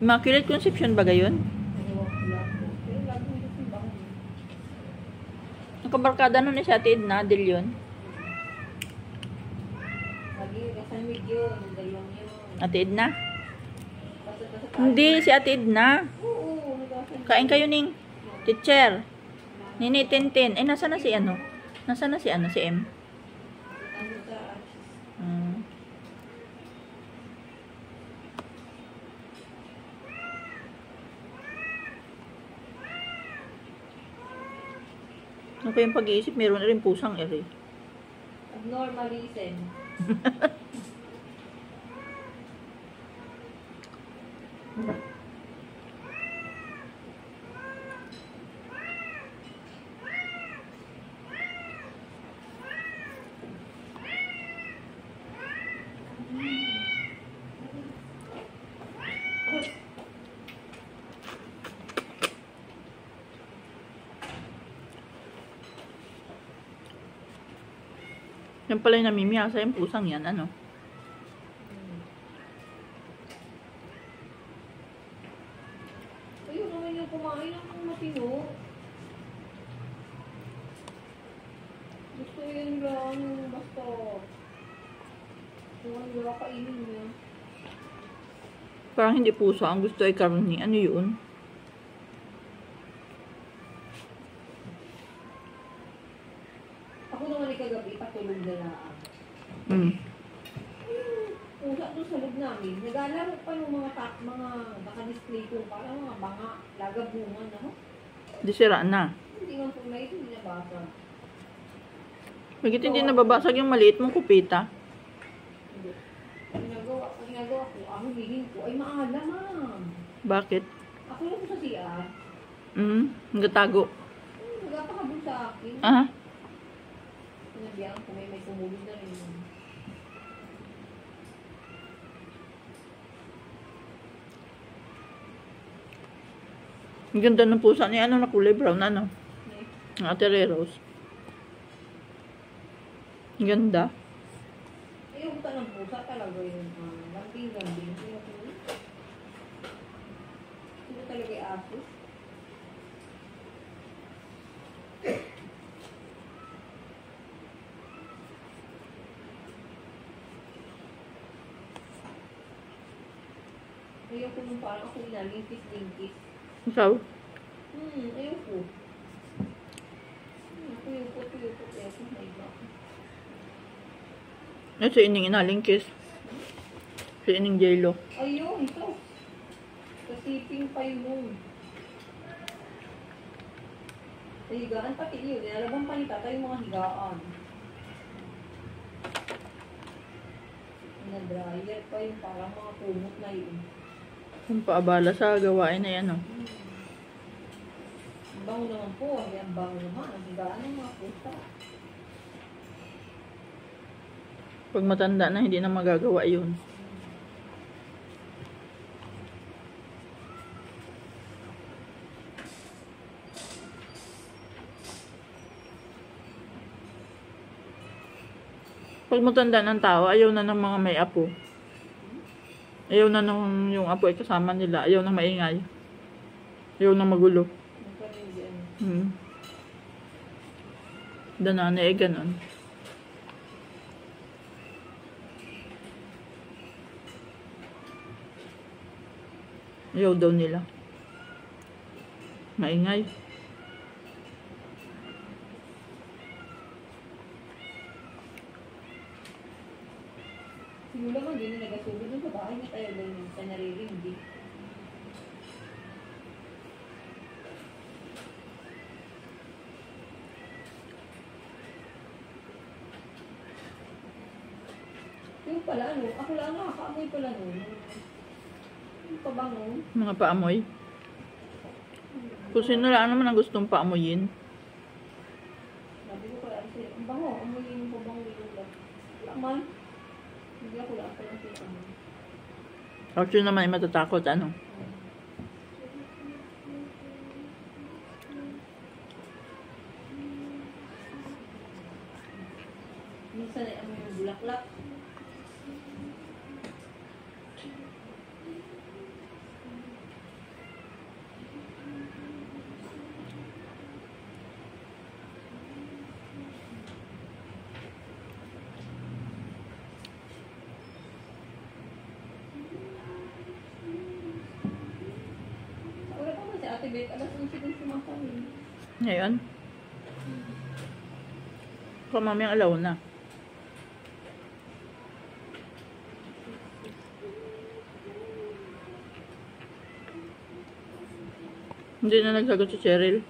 Immaculate Conception ba gayon? Ang kabarkada nun ni si Ate Edna, Adel yun. Ate Edna? Hindi, si Ate Edna. Kain kayo ning teacher. Nini Tintin. Eh, nasa na si ano? Nasa na si ano? Si M? Ano ko yung pag-iisip, meron na rin pusang eri. Abnormalism. Yan pala yung namimiyasa yung pusang yan, ano? Ayun naman yung kumain ng matino. Gusto yun lang, basta kung ano kainin niya. Parang hindi pusa, ang gusto ay karni. Ano yun? Ako naman ay kagabi, patulog na lang. Pusa doon sa loob namin. Nag-alaro pa yung mga naka-display ko. Parang mga banga, lagabungan, ano? Di sira na. Hindi nga po na ito, hindi nabasa. Bakit hindi nababasag yung maliit mong kupita? Ginagawa ko, ang hihing ko ay maalam, ma'am. Bakit? Ako lang po sa CR. Nagatago. Nagpakabul sa akin. Ah? Sinabihan ko may tumulog na rin. Ang ganda ng pusa niya. Ano na kulay brown? Ano? Ang Ate Rose. Ang ganda. Yung buta ng pusa talaga yung lambing-lambing. Sino talaga yung aso? Ayoko nung parang ako inalingkis-lingkis. Ikaw? Ayoko. Ayoko. May iba. Ito ining inalingkis. Si ining J-Lo. Ayun, ito. Kasiping pa yun. Sa higaan pati yun. Nilalabang pa ni tata yung mga higaan. Na-dryer pa yung parang mga kumot na yun. Ang paabala sa gawain na yan, oh. Ang bango naman po. Ang bango naman. Ang higaan ng mga pusa. Pag matanda na, hindi na magagawa yun. Pag matanda ng tao, ayaw na ng mga may apo. Ayaw na nung yung apo ay kasama nila. Ayaw na maingay. Ayaw na magulo. Danana eh, ganon. Ayaw daw nila. Maingay. Siguro naman, hindi na nagasugod dun sa bahay na tayo lang sa naririndi. Yung pala, ano, ako lang nakakaamoy pala nun. Yung pabango. Mga paamoy. Kung sino lang naman ang gustong paamoyin. Sabi ko pala, ang bango, amoy yung pabango yung lang. Laman. Hindi ako lang pala siya amoy. Actually naman ay matatakot, ano? Minsan ay amoy yung bulaklak. Late, alas 11 din sumasahin. Ngayon? Baka mamayang alaw na. Hindi na nagsagot si Cheryl.